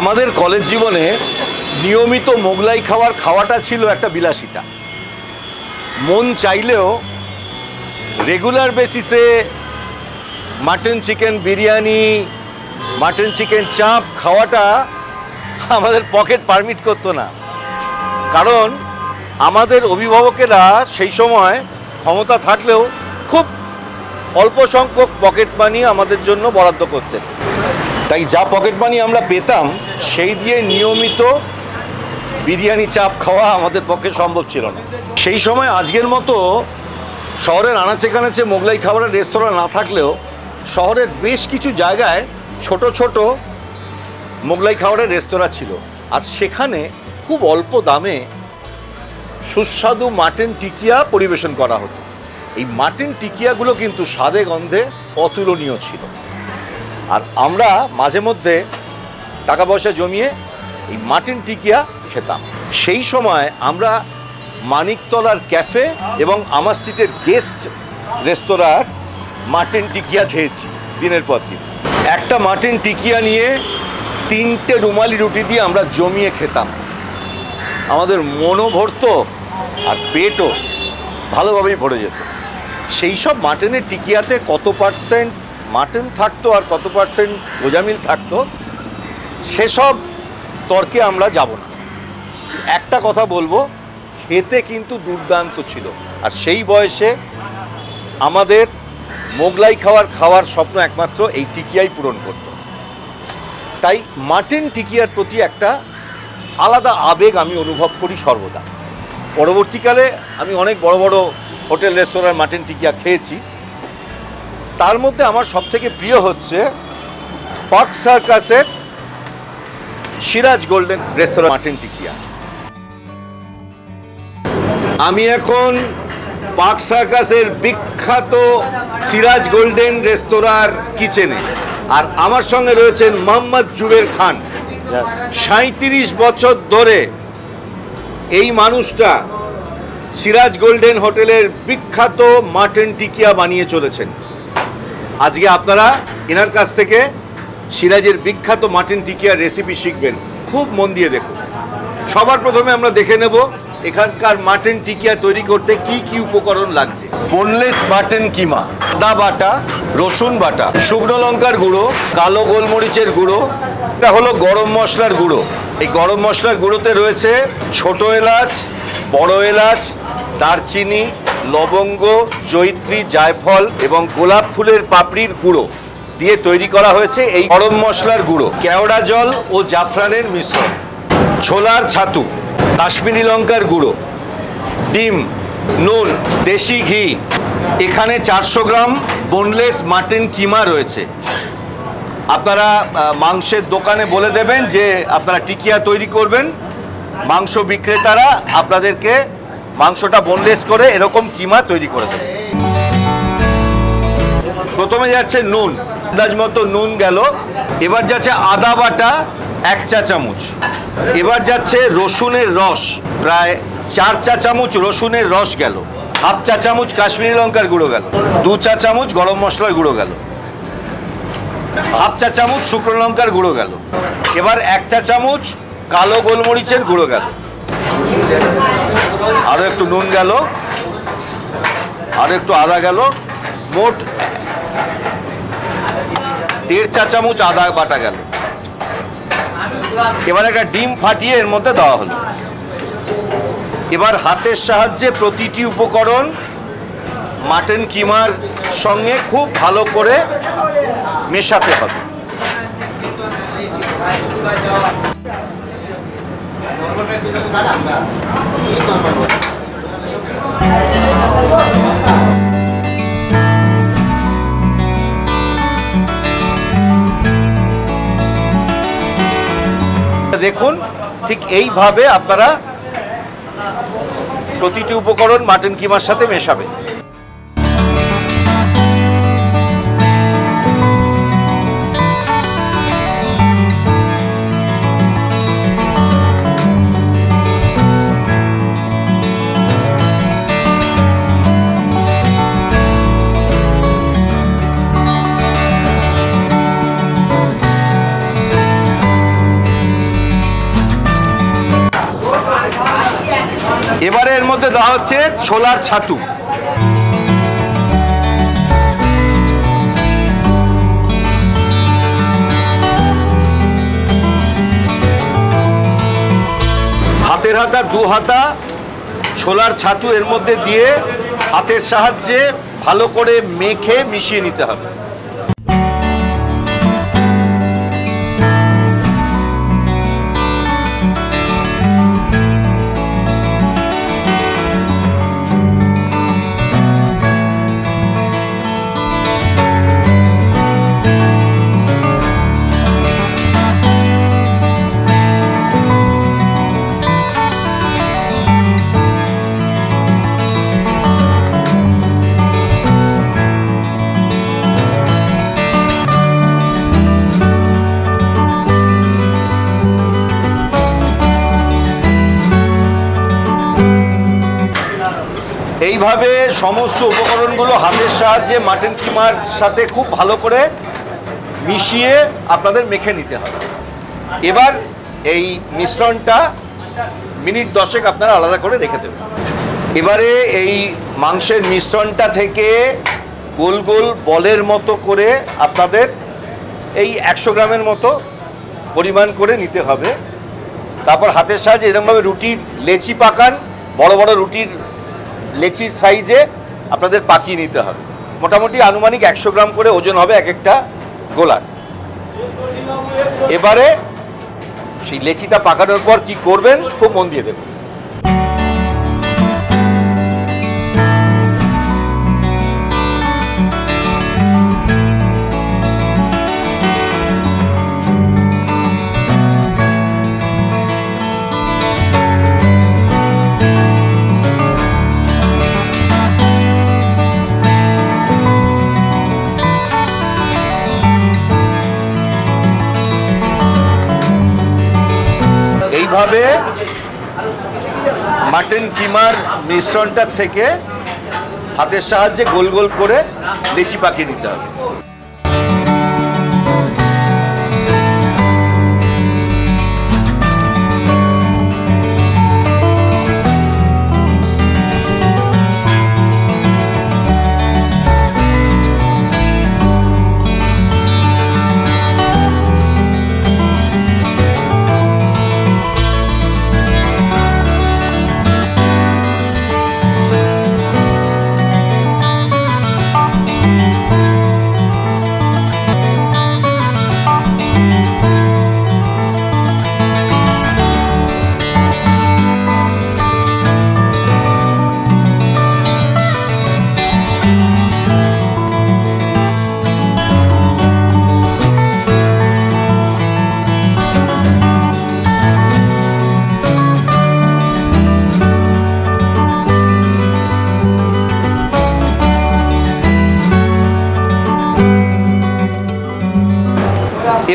আমাদের কলেজ জীবনে নিয়মিত মোগলাই খাওয়াটা ছিল একটা বিলাসিতা। মন চাইলেও রেগুলার বেসিসে mutton chicken biryani, mutton chicken চাপ খাওয়াটা আমাদের পকেট পারমিট করতো না। কারণ আমাদের অভিভাবকেরা সেই সময় ক্ষমতা থাকলেও খুব অল্প সংখ্যক পকেট মানি আমাদের জন্য বরাদ্দ করতেন। তাই যা পকেট মানি আমরা পেতাম সেই দিয়ে নিয়মিত বিরিয়ানি চাপ খাওয়া আমাদের পক্ষে সম্ভব ছিল না। সেই সময় আজকের মতো শহরের আনাচে কানাচে মোগলাই খাবারের রেস্তোরাঁ না থাকলেও শহরের বেশ কিছু জায়গায় ছোট ছোট মোগলাই খাবারের রেস্তোরাঁ ছিল, আর সেখানে খুব অল্প দামে সুস্বাদু মাটন টিকিয়া পরিবেশন করা হতো। এই মাটন টিকিয়াগুলো কিন্তু স্বাদে গন্ধে অতুলনীয় ছিল, আর আমরা মাঝে মধ্যে টাকা পয়সা জমিয়ে এই মাটন টিকিয়া খেতাম। সেই সময় আমরা মানিকতলার ক্যাফে এবং আমার স্ট্রিটের গেস্ট রেস্তোরাঁর মাটন টিকিয়া খেয়েছি দিনের পর দিন। একটা মাটন টিকিয়া নিয়ে 3টে রুমালি রুটি দিয়ে আমরা জমিয়ে খেতাম। আমাদের মনও ভরতো আর পেটও ভালোভাবেই ভরে যেত। সেই সব মাটনের টিকিয়াতে কত পার্সেন্ট মাটন থাকতো আর কত পার্সেন্ট গোজামিল থাকতো সেসব তর্কে আমরা যাব না। একটা কথা বলবো, খেতে কিন্তু দুর্দান্ত ছিল, আর সেই বয়সে আমাদের মোগলাই খাওয়ার স্বপ্ন একমাত্র এই টিকিয়াই পূরণ করত। তাই মাটন টিকিয়ার প্রতি একটা আলাদা আবেগ আমি অনুভব করি সর্বদা। পরবর্তীকালে আমি অনেক বড় বড় হোটেল রেস্তোরাঁর মাটন টিকিয়া খেয়েছি, তার মধ্যে আমার সবথেকে প্রিয় হচ্ছে পার্ক সার্কাসের সিরাজ গোল্ডেন রেস্তোরাঁ মাটন টিকিয়া। আমি এখন পার্ক সার্কাসের বিখ্যাত সিরাজ গোল্ডেন রেস্তোরাঁর কিচেনে, আর আমার সঙ্গে রয়েছেন মোহাম্মদ জুবের খান। 37 বছর ধরে এই মানুষটা সিরাজ গোল্ডেন হোটেলের বিখ্যাত মাটন টিকিয়া বানিয়ে চলেছেন। আজকে আপনারা এনার কাছ থেকে সিরাজের বিখ্যাত মাটন টিকিয়ার রেসিপি শিখবেন। খুব মন দিয়ে দেখুন। সবার প্রথমে আমরা দেখে নেব এখানকার মাটন টিকিয়া তৈরি করতে কি কি উপকরণ লাগছে। বোনলেস মাটন কিমা, আদা বাটা, রসুন বাটা, শুকনো লঙ্কার গুঁড়ো, কালো গোলমরিচের গুঁড়ো, এটা হলো গরম মশলার গুঁড়ো। এই গরম মশলার গুঁড়োতে রয়েছে ছোট এলাচ, বড় এলাচ, দারচিনি, লবঙ্গ, জয়িত্রী, জায়ফল এবং গোলাপ ফুলের পাপড়ির গুঁড়ো দিয়ে তৈরি করা হয়েছে এই গরম মশলার গুঁড়ো। কেওড়া জল ও জাফরানের মিশ্রণ, ছোলার ছাতু, কাশ্মীরি লঙ্কার গুঁড়ো, ডিম, নুন, দেশি ঘি। এখানে 400 গ্রাম বোনলেস মাটন কিমা রয়েছে। আপনারা মাংসের দোকানে বলে দেবেন যে আপনারা টিকিয়া তৈরি করবেন, মাংস বিক্রেতারা আপনাদেরকে মাংসটা বোনলেস করে এরকম কিমা তৈরি করে দেবে। প্রথমে যাচ্ছে নুন, আন্দাজ মতো নুন গেল। এবার যাচ্ছে আদা বাটা 1 চা চামচ। এবার যাচ্ছে রসুনের রস, প্রায় 4 চা চামচ রসুনের রস গেল। হাফ চা চামচ কাশ্মীরি লঙ্কার গুঁড়ো গেল। 2 চা চামচ গরম মশলার গুঁড়ো গেল। হাফ চা চামচ শুকনো লঙ্কার গুঁড়ো গেল। এবার 1 চা চামচ কালো গোলমরিচের গুঁড়ো গেল। আরও একটু নুন গেল, আরও একটু আদা গেল। মোট 1.5 চা চামচ আদা বাটা গেল। এবার একটা ডিম ফাটিয়ে এর মধ্যে দেওয়া হলো। এবার হাতের সাহায্যে প্রতিটি উপকরণ মাটন কিমার সঙ্গে খুব ভালো করে মেশাতে হবে। দেখুন, ঠিক এইভাবে আপনারা প্রতিটি উপকরণ মাটন কিমার সাথে মেশাবেন। এর মধ্যে দেওয়া হচ্ছে ছোলার ছাতু। হাতের হাতা 2 হাতা ছোলার ছাতু এর মধ্যে দিয়ে হাতের সাহায্যে ভালো করে মেখে মিশিয়ে নিতে হবে। এইভাবে সমস্ত উপকরণগুলো হাতের সাহায্যে মাটন কিমার সাথে খুব ভালো করে মিশিয়ে আপনাদের মেখে নিতে হবে। এবার এই মিশ্রণটা মিনিট 10 আপনারা আলাদা করে রেখে দেবেন। এবারে এই মাংসের মিশ্রণটা থেকে গোল গোল বলের মতো করে আপনাদের এই 100 গ্রামের মতো পরিমাণ করে নিতে হবে। তারপর হাতের সাহায্যে এরকমভাবে রুটির লেচি পাকান, বড় বড় রুটির লেচির সাইজে আপনাদের পাকিয়ে নিতে হবে। মোটামুটি আনুমানিক 100 গ্রাম করে ওজন হবে এক একটা গোলার। এবারে সেই লেচিটা পাকানোর পর কি করবেন খুব মন দিয়ে দেখুন। এইভাবে মাটন কিমার মিশ্রণটা থেকে হাতের সাহায্যে গোল গোল করে লেচি পাকিয়ে নিতে হবে।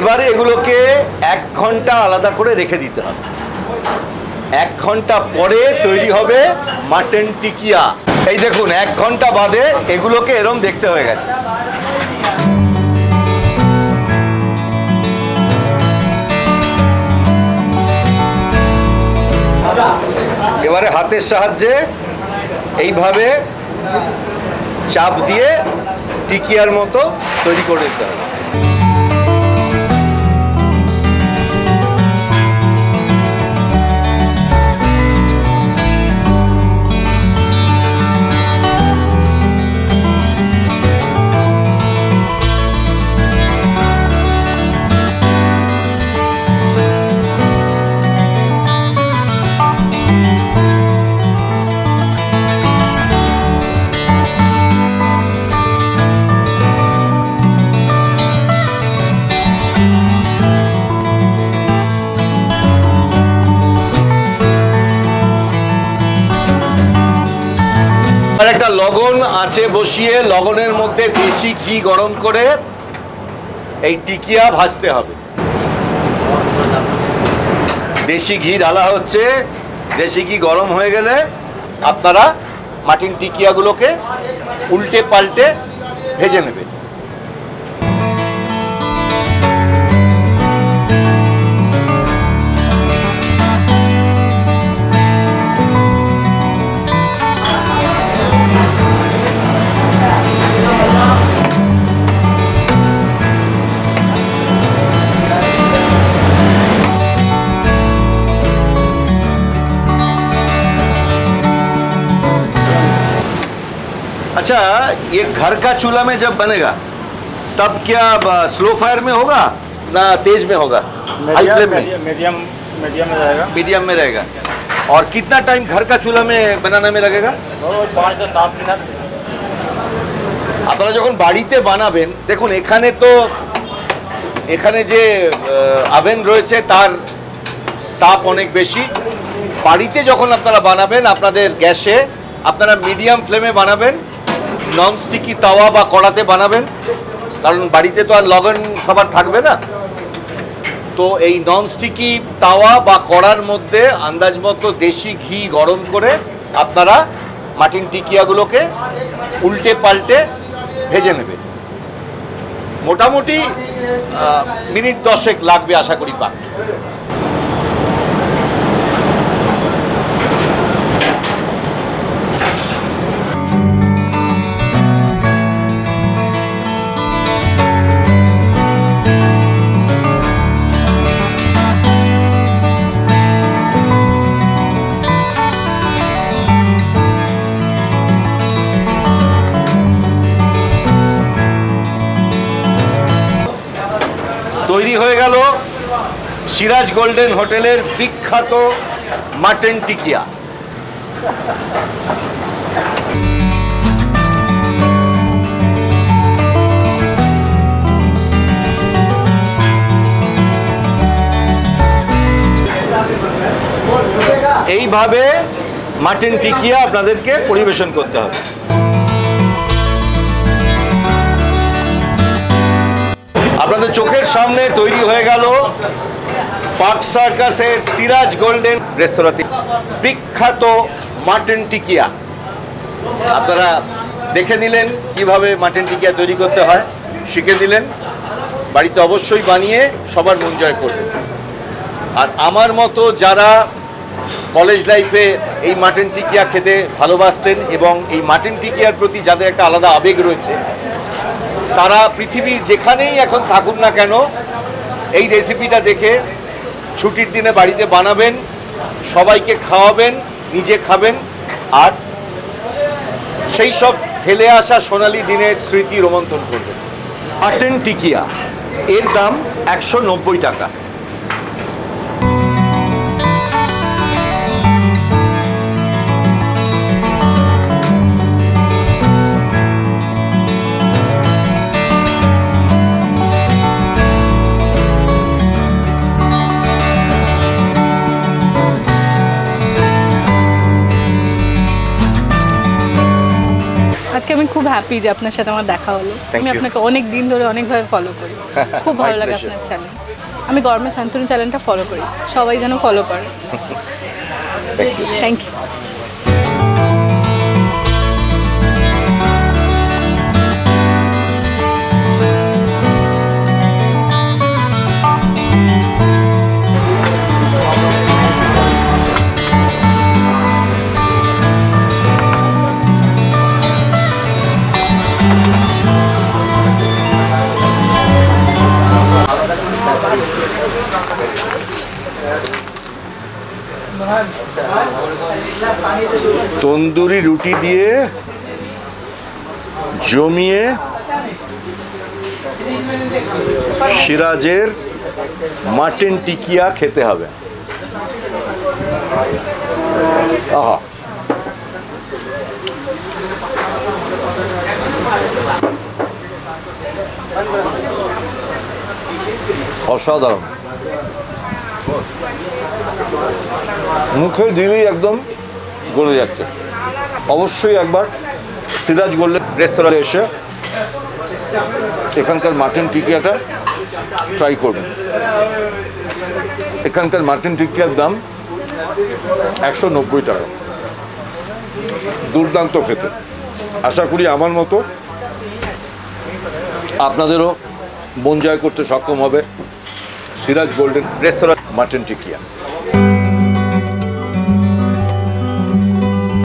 এবারে এগুলোকে 1 ঘন্টা আলাদা করে রেখে দিতে হবে। 1 ঘন্টা পরে তৈরি হবে মাটন টিকিয়া। এই দেখুন 1 ঘন্টা বাদে এগুলোকে এরম দেখতে হয়ে গেছে। এবারে হাতের সাহায্যে এইভাবে চাপ দিয়ে টিকিয়ার মতো তৈরি করে দিতে হবে। একটা লবণ আঁচে বসিয়ে লবণের মধ্যে দেশি ঘি গরম করে এই টিকিয়া ভাজতে হবে। দেশি ঘি ঢালা হচ্ছে। দেশি ঘি গরম হয়ে গেলে আপনারা মাটন টিকিয়াগুলোকে উল্টে পাল্টে ভেজে নেবেন। अच्छा, ये घर का चूल्हा में जब बनेगा तब क्या स्लो फायर में होगा ना तेज में होगा? हाई फ्लेम में? मीडियम में रहेगा। मीडियम में रहेगा। और कितना टाइम घर का चूल्हा में बनाने में लगेगा? 5 से 7 मिनट। আপনারা যখন বাড়িতে বানাবেন, দেখুন এখানে যে ওভেন রয়েছে তার তাপ অনেক বেশি। বাড়িতে যখন আপনারা বানাবেন আপনাদের গ্যাসে আপনারা মিডিয়াম ফ্লেমে বানাবেন, নন স্টিকি তাওয়া বা কড়াতে বানাবেন, কারণ বাড়িতে তো আর লগন সবার থাকবে না। তো এই নন স্টিকি তাওয়া বা কড়ার মধ্যে আন্দাজ মতো দেশি ঘি গরম করে আপনারা মাটন টিকিয়াগুলোকে উল্টে পাল্টে ভেজে নেবে। মোটামুটি মিনিট 10 লাগবে আশা করি পাক। তৈরি হয়ে গেল সিরাজ গোল্ডেন হোটেলের বিখ্যাত মাটন টিকিয়া। এইভাবে মাটন টিকিয়া আপনাদেরকে পরিবেশন করতে হবে। আপনাদের চোখের সামনে তৈরি হয়ে গেল পার্ক সার্কাসের সিরাজ গোল্ডেন রেস্তোরাঁতে বিখ্যাত মাটন টিকিয়া। আপনারা দেখে নিলেন কিভাবে মাটন টিকিয়া তৈরি করতে হয়, শিখে দিলেন। বাড়িতে অবশ্যই বানিয়ে সবার মন জয় করবেন। আর আমার মতো যারা কলেজ লাইফে এই মাটন টিকিয়া খেতে ভালোবাসতেন এবং এই মাটন টিকিয়ার প্রতি যাদের একটা আলাদা আবেগ রয়েছে, তারা পৃথিবীর যেখানেই এখন থাকুন না কেন এই রেসিপিটা দেখে ছুটির দিনে বাড়িতে বানাবেন, সবাইকে খাওয়াবেন, নিজে খাবেন, আর সেই সব ফেলে আসা সোনালি দিনের স্মৃতি রোমন্থন করবেন। মাটন টিকিয়া এর দাম 190 টাকা। আজকে আমি খুব হ্যাপি যে আপনার সাথে আমার দেখা হলো। আমি আপনাকে অনেক দিন ধরে অনেকভাবে ফলো করি, খুব ভালো লাগে আপনার চ্যানেল। আমি গরমে শান্তনু চ্যানেলটা ফলো করি, সবাই যেন ফলো করে। Thank you. তন্দুরি রুটি দিয়ে জমিয়ে সিরাজের মাটন টিকিয়া খেতে হবে। আহা, অসাধারণ। মুখে দিলেই একদম গলে যাচ্ছে। অবশ্যই একবার সিরাজ গোল্ডেন রেস্তোরাঁতে এসে এখানকার মাটন টিকিয়াটা ট্রাই করবেন। এখানকার মাটন টিকিয়ার দাম 190 টাকা। দুর্দান্ত খেতে। আশা করি আমার মতো আপনাদেরও মন জয় করতে সক্ষম হবে সিরাজ গোল্ডেন রেস্তোরাঁ মাটন টিকিয়া।